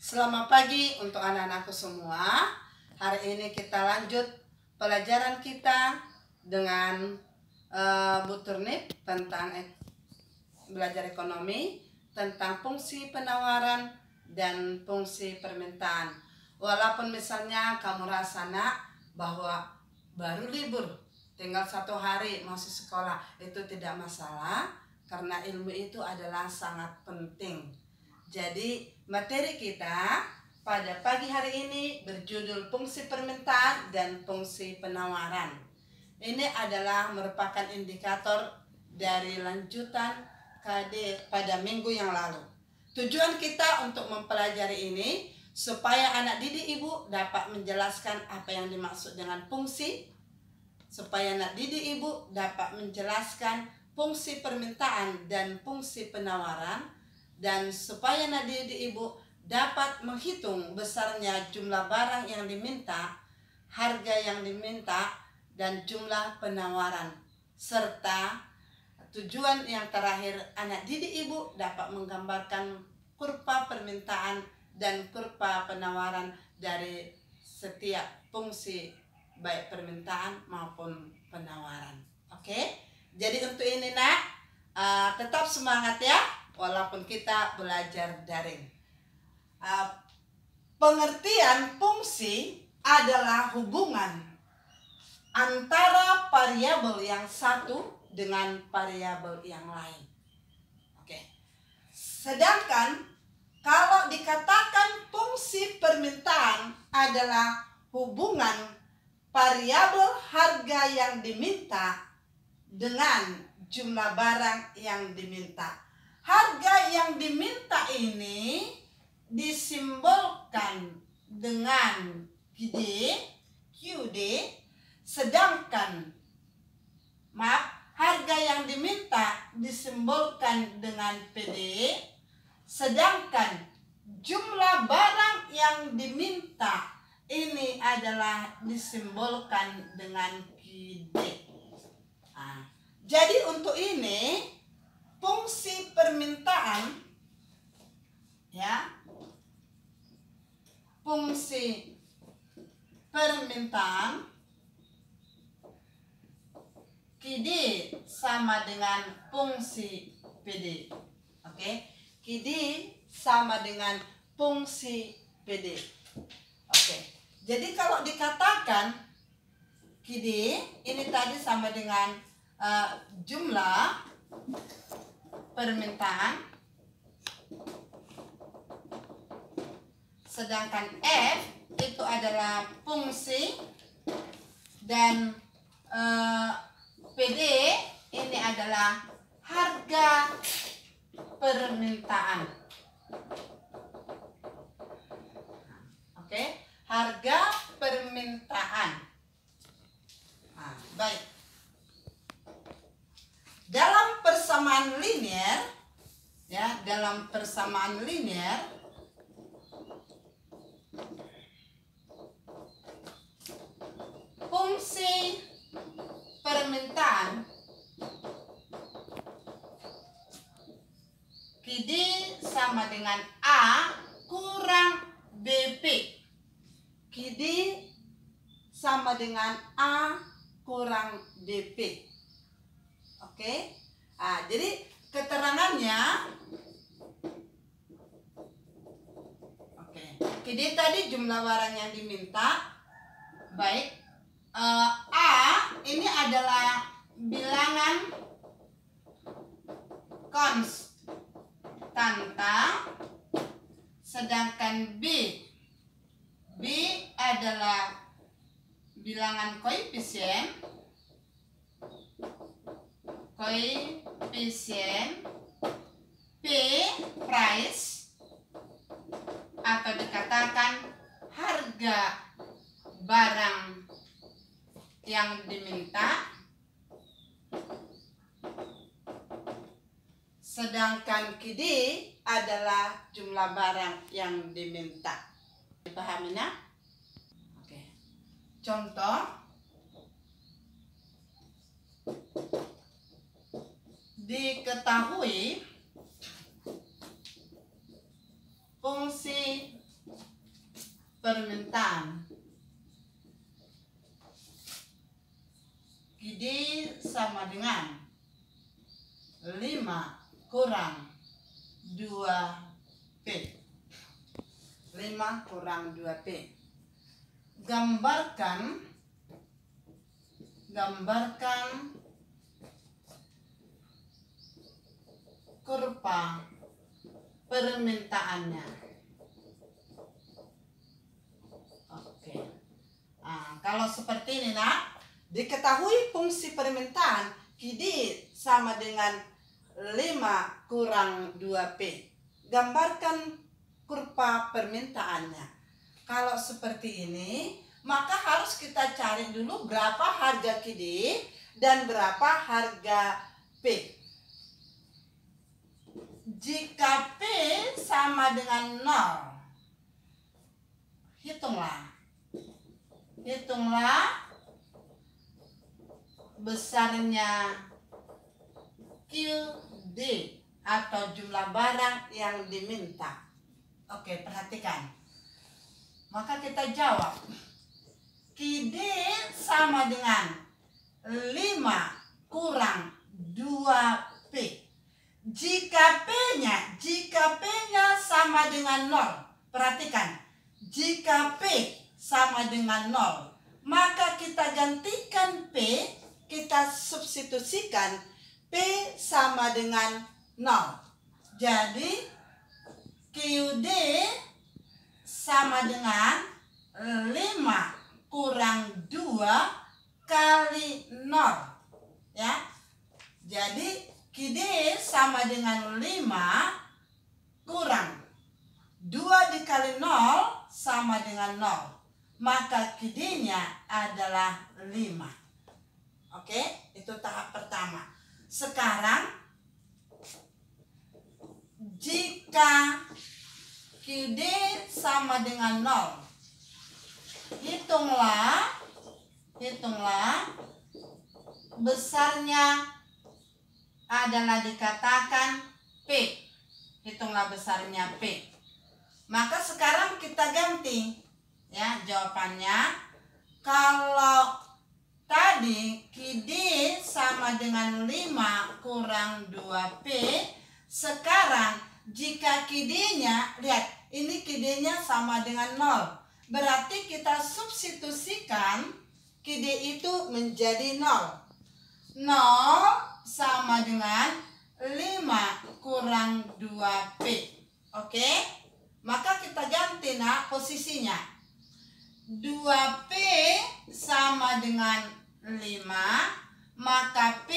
Selamat pagi untuk anak-anakku semua. Hari ini kita lanjut pelajaran kita dengan Bu Turnip tentang belajar ekonomi, tentang fungsi penawaran dan fungsi permintaan. Walaupun misalnya kamu rasa bahwa baru libur, tinggal 1 hari masih sekolah, itu tidak masalah karena ilmu itu adalah sangat penting. Jadi materi kita pada pagi hari ini berjudul fungsi permintaan dan fungsi penawaran. Ini adalah merupakan indikator dari lanjutan KD pada minggu yang lalu. Tujuan kita untuk mempelajari ini supaya anak didik ibu dapat menjelaskan apa yang dimaksud dengan fungsi, supaya anak didik ibu dapat menjelaskan fungsi permintaan dan fungsi penawaran, dan supaya anak didik ibu dapat menghitung besarnya jumlah barang yang diminta, harga yang diminta, dan jumlah penawaran. Serta tujuan yang terakhir, anak didik ibu dapat menggambarkan kurva permintaan dan kurva penawaran dari setiap fungsi baik permintaan maupun penawaran. Oke? Jadi untuk ini tetap semangat ya, walaupun kita belajar daring. Pengertian fungsi adalah hubungan antara variabel yang satu dengan variabel yang lain. Oke. Sedangkan kalau dikatakan fungsi permintaan adalah hubungan variabel harga yang diminta dengan jumlah barang yang diminta. Harga yang diminta ini disimbolkan dengan QD, sedangkan harga yang diminta disimbolkan dengan PD, sedangkan jumlah barang yang diminta ini adalah disimbolkan dengan QD. Jadi untuk ini fungsi permintaan ya, fungsi permintaan QD sama dengan fungsi PD. Oke, QD sama dengan fungsi PD. Oke, jadi kalau dikatakan QD ini tadi sama dengan jumlah permintaan, sedangkan F itu adalah fungsi, dan PD ini adalah harga permintaan. Oke, harga permintaan. Baik. Dalam persamaan linear ya, dalam persamaan linear fungsi permintaan QD sama dengan A kurang BP. QD sama dengan A kurang BP. Oke. Jadi keterangannya, oke. QD tadi jumlah barang yang diminta. Baik. A ini adalah bilangan konstanta, sedangkan B adalah bilangan koefisien. P price atau dikatakan harga barang yang diminta, sedangkan QD adalah jumlah barang yang diminta. Dipahami ya? Oke. Contoh, diketahui fungsi permintaan. QD sama dengan 5 kurang 2P. 5 kurang 2P. Gambarkan kurva permintaannya. Oke. Nah, kalau seperti ini nak, diketahui fungsi permintaan QD sama dengan 5 kurang 2P. Gambarkan kurva permintaannya. Kalau seperti ini, maka harus kita cari dulu berapa harga QD dan berapa harga P. Jika P sama dengan 0, hitunglah besarnya QD atau jumlah barang yang diminta. Oke, perhatikan. Maka kita jawab. QD sama dengan 5 kurang 2P. Jika P-nya sama dengan 0. Perhatikan. Jika P sama dengan 0, maka kita gantikan P, kita substitusikan P sama dengan 0. Jadi QD sama dengan 5 kurang 2 kali 0. Ya. Jadi QD sama dengan 5 kurang 2 dikali 0 sama dengan 0. Maka QD-nya adalah 5. Oke, itu tahap pertama. Sekarang jika QD sama dengan 0, hitunglah besarnya adalah dikatakan P. Hitunglah besarnya P. Maka sekarang kita ganti ya jawabannya. Kalau tadi QD sama dengan 5 kurang 2P, sekarang jika QD-nya, lihat, ini QD-nya sama dengan 0. Berarti kita substitusikan QD itu menjadi 0. 0 sama dengan 5 kurang 2P. Oke? Maka kita ganti nak posisinya. 2P sama dengan 5, maka P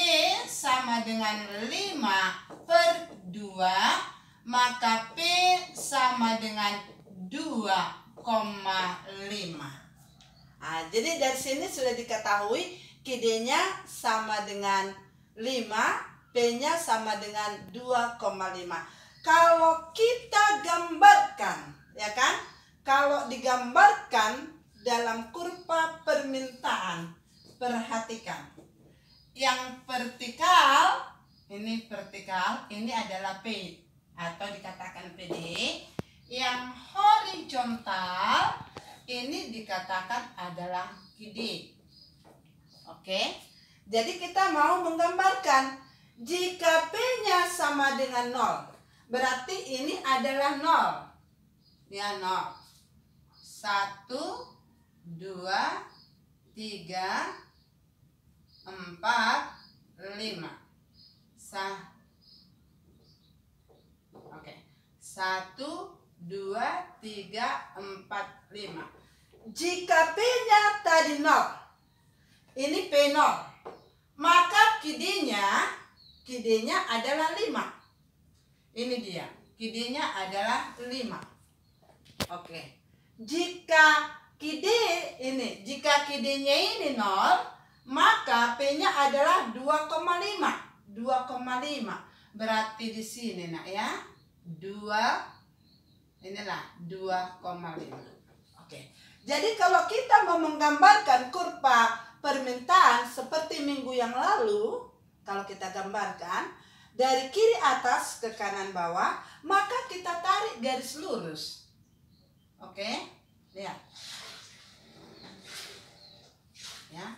sama dengan 5 per 2, maka P sama dengan 2,5. Nah, jadi dari sini sudah diketahui QD-nya sama dengan 5, P-nya sama dengan 2,5. Kalau kita gambarkan, ya kan? Kalau digambarkan dalam kurva permintaan, perhatikan. Yang vertikal, ini adalah P atau dikatakan PD. Yang horizontal ini dikatakan adalah QD. Oke, jadi kita mau menggambarkan jika P-nya sama dengan 0, berarti ini adalah 0. Ya, 0. 1, 2, 3, 4, 5. Oke. 1, 2, 3, 4, 5. Jika P-nya tadi 0, ini P0, maka QD-nya adalah 5. Ini dia, QD-nya adalah 5. Oke. Jika QD-nya ini 0, maka P-nya adalah 2,5. 2,5. Berarti di sini nak ya. 2, inilah 2,5. Oke. Jadi kalau kita mau menggambarkan kurva permintaan seperti minggu yang lalu, kalau kita gambarkan dari kiri atas ke kanan bawah, maka kita tarik garis lurus. Oke, Lihat. Ya.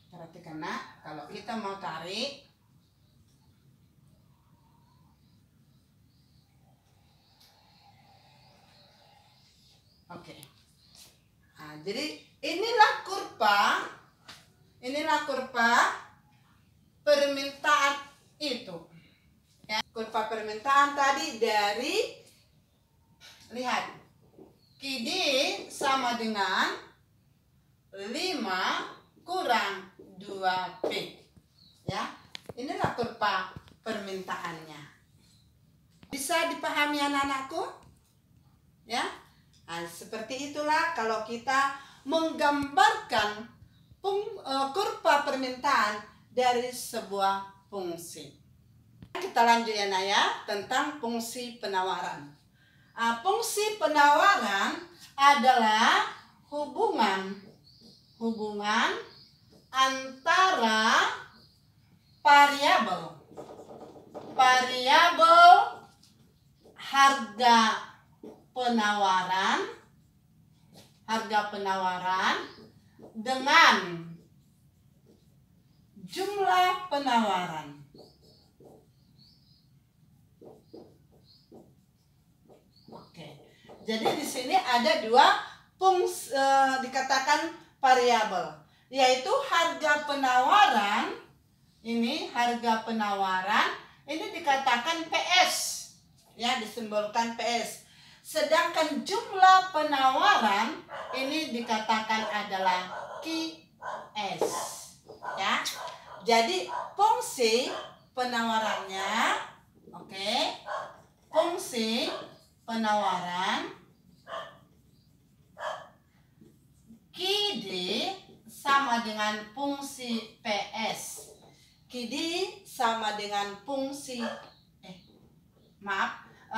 Perhatikan nak, kalau kita mau tarik, oke. Nah, jadi inilah kurva permintaan itu. Ya, kurva permintaan tadi dari, lihat, QD sama dengan 5 kurang 2P. Ya, inilah kurva permintaannya. Bisa dipahami anak-anakku? Ya. Nah, seperti itulah kalau kita menggambarkan kurva permintaan dari sebuah fungsi. Kita lanjut ya Naya, tentang fungsi penawaran. Fungsi penawaran adalah hubungan antara variabel harga penawaran dengan jumlah penawaran. Oke. Jadi di sini ada dua fungsi dikatakan variabel, yaitu harga penawaran. Ini harga penawaran ini dikatakan PS, ya, disimbolkan PS. Sedangkan jumlah penawaran ini dikatakan adalah QS, ya. Jadi fungsi penawarannya, oke, fungsi penawaran QD sama dengan fungsi PS. QD sama dengan fungsi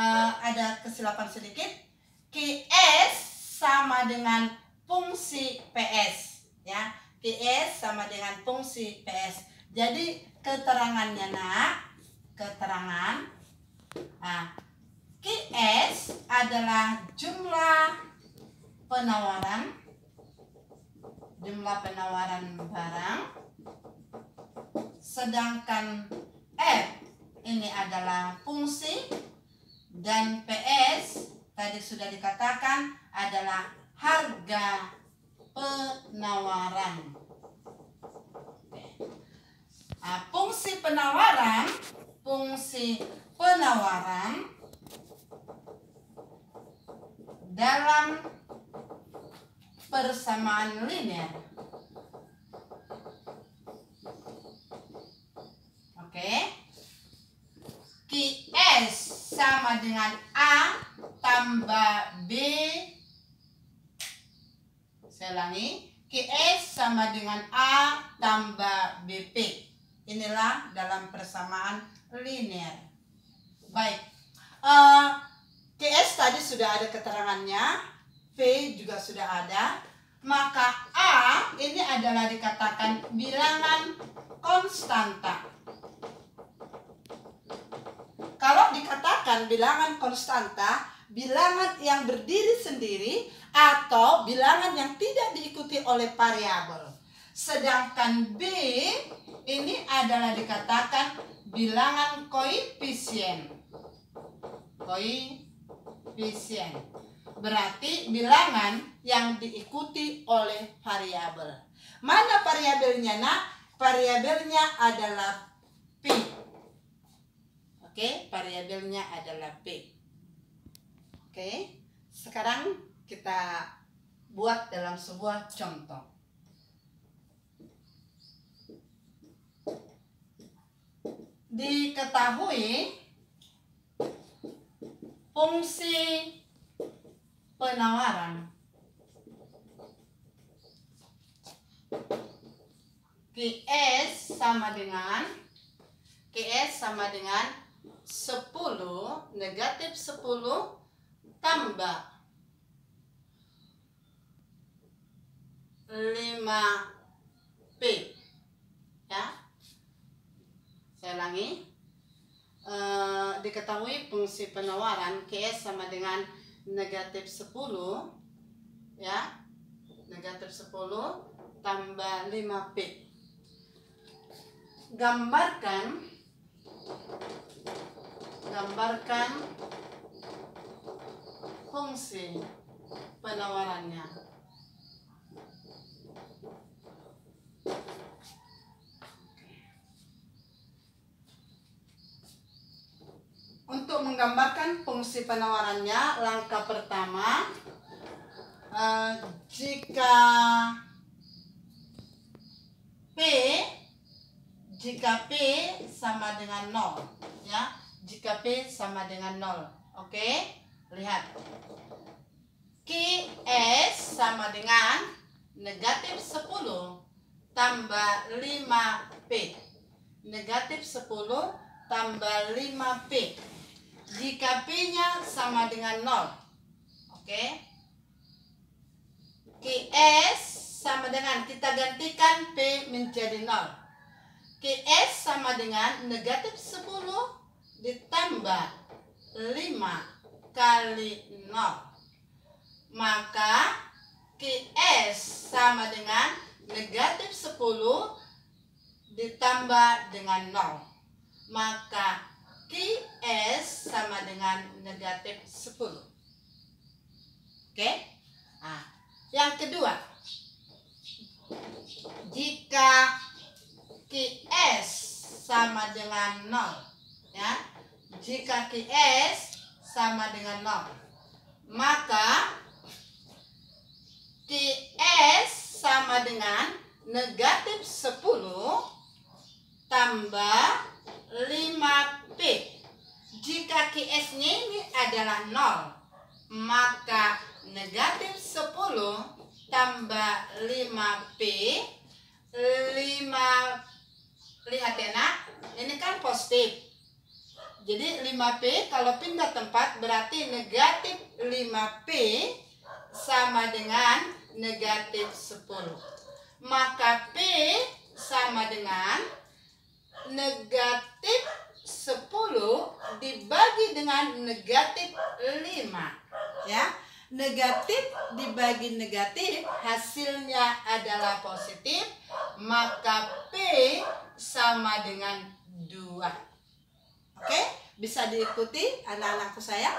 ada kesilapan sedikit. QS sama dengan fungsi PS, ya. QS sama dengan fungsi PS. Jadi keterangannya nak, QS adalah jumlah penawaran barang, sedangkan F ini adalah fungsi, dan PS tadi sudah dikatakan adalah harga penawaran. Fungsi penawaran dalam persamaan linear. Oke. QS sama dengan A tambah B. Saya ulangi. QS sama dengan A tambah BP. Inilah dalam persamaan linear. Baik. QS tadi sudah ada keterangannya. V juga sudah ada. Maka A ini adalah dikatakan bilangan konstanta. Kalau dikatakan bilangan konstanta, bilangan yang berdiri sendiri atau bilangan yang tidak diikuti oleh variabel. Sedangkan B ini adalah dikatakan bilangan koefisien. Berarti bilangan yang diikuti oleh variabel. Mana variabelnya nak? Variabelnya adalah P. Oke, variabelnya adalah P. Oke, sekarang kita buat dalam sebuah contoh. Diketahui fungsi penawaran QS sama dengan 10 negatif 10 tambah 5P, ya. Saya ulangi. Diketahui fungsi penawaran QS sama dengan negatif 10 ya. Negatif 10 tambah 5P. Gambarkan fungsi penawarannya. Untuk menggambarkan fungsi penawarannya, langkah pertama, jika P sama dengan 0, ya. Jika P sama dengan 0. Oke, lihat. QS sama dengan negatif 10 tambah 5P. Negatif 10 tambah 5P. Jika P-nya sama dengan 0. Oke. QS sama dengan, kita gantikan P menjadi 0. QS sama dengan negatif 10 ditambah 5 kali 0. Maka QS sama dengan negatif 10 ditambah dengan 0. Maka QS sama dengan negatif 10. Oke? Nah, yang kedua, jika QS sama dengan 0, ya. Jika QS sama dengan 0, maka QS sama dengan negatif 10 tambah 5P. Jika QS-nya ini adalah 0, maka negatif 10 tambah 5P. 5, lihat ya nak, ini kan positif. Jadi 5P kalau pindah tempat berarti negatif 5P sama dengan negatif 10. Maka P sama dengan negatif 10 dibagi dengan negatif 5. Ya, negatif dibagi negatif hasilnya adalah positif, maka P sama dengan 2. Oke, bisa diikuti anak-anakku sayang?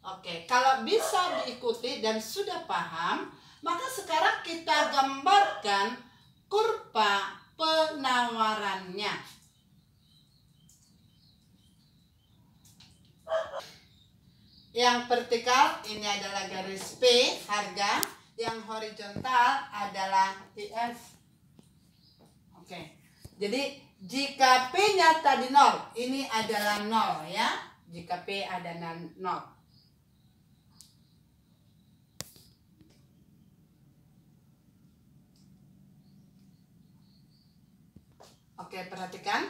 Oke, kalau bisa diikuti dan sudah paham, maka sekarang kita gambarkan kurva penawarannya. Yang vertikal ini adalah garis P, harga. Yang horizontal adalah IF. Oke, jadi jika P-nya tadi 0, ini adalah 0 ya. Jika P ada 0. Oke, perhatikan.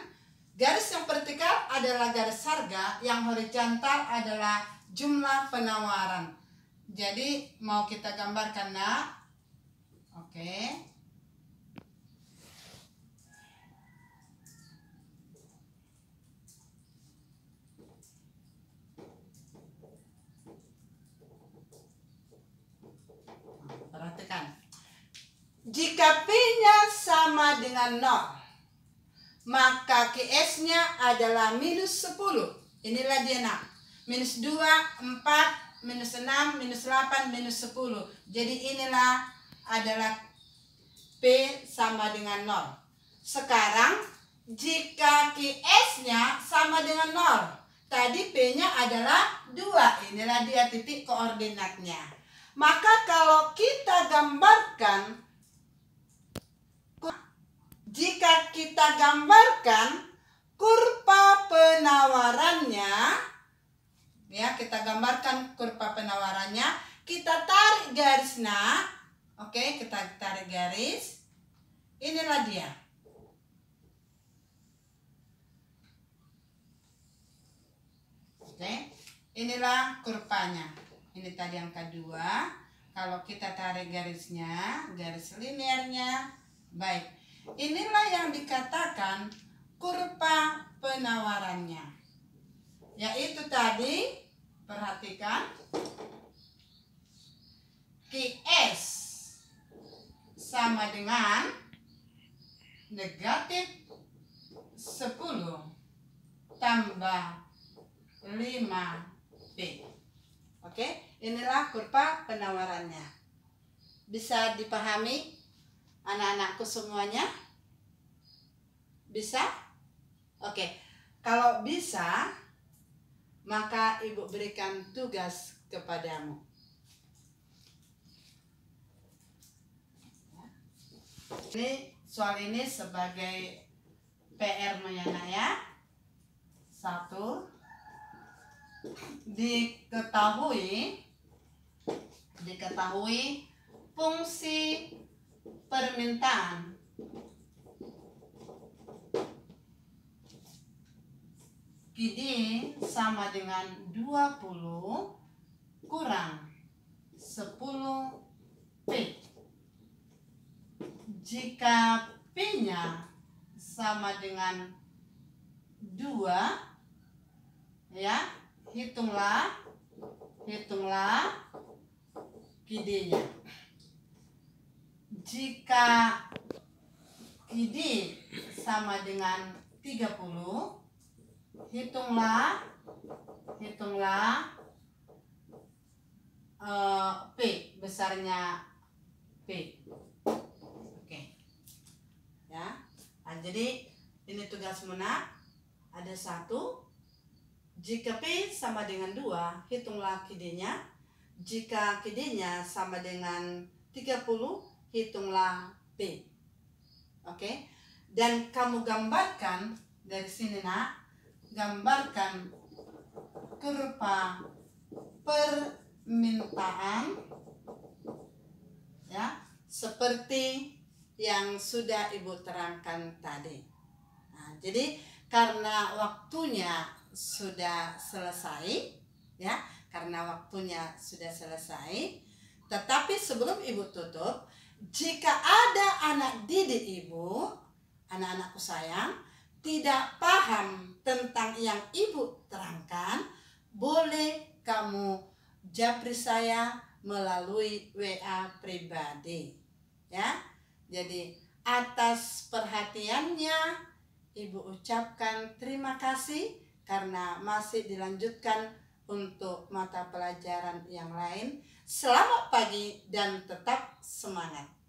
Garis yang vertikal adalah garis harga, yang horizontal adalah jumlah penawaran. Jadi mau kita gambarkan nak. Oke. Perhatikan. Jika P-nya sama dengan 0, maka QS-nya adalah minus 10. Inilah dia nak. Minus 2, 4, minus 6, minus 8, minus 10. Jadi inilah adalah P sama dengan 0. Sekarang jika QS-nya sama dengan 0, tadi P-nya adalah 2. Inilah dia titik koordinatnya. Maka kalau kita gambarkan, jika kita gambarkan kurva penawarannya, ya, kita gambarkan kurva penawarannya, kita tarik garis nak. Oke, kita tarik garis. Inilah dia. Oke, inilah kurvanya. Ini tadi angka 2. Kalau kita tarik garisnya, garis linearnya, baik. Inilah yang dikatakan kurva penawarannya. Yaitu tadi, perhatikan, negatif 10 tambah 5P. Oke, inilah kurva penawarannya. Bisa dipahami anak-anakku semuanya? Bisa? Oke, kalau bisa, maka ibu berikan tugas kepadamu. Ini soal ini sebagai PR Mayana ya. 1. Diketahui fungsi permintaan Kidin sama dengan 20 kurang 10P. Jika P-nya sama dengan 2, ya, hitunglah Kidin-nya. Jika Kidin sama dengan 30, hitunglah P, besarnya P. Oke. Ya. Nah, jadi ini tugasmu nak. Ada 1. Jika P sama dengan 2, hitunglah Kidin-nya. Jika Kidin-nya sama dengan 30, hitunglah P. Oke. Dan kamu gambarkan dari sini nak. Gambarkan kurva permintaan ya, seperti yang sudah ibu terangkan tadi. Nah, jadi karena waktunya sudah selesai ya, tetapi sebelum ibu tutup, jika ada anak didik ibu, anak-anakku sayang, tidak paham tentang yang ibu terangkan, boleh kamu japri saya melalui WA pribadi ya. Jadi atas perhatiannya ibu ucapkan terima kasih, karena masih dilanjutkan untuk mata pelajaran yang lain. Selamat pagi dan tetap semangat.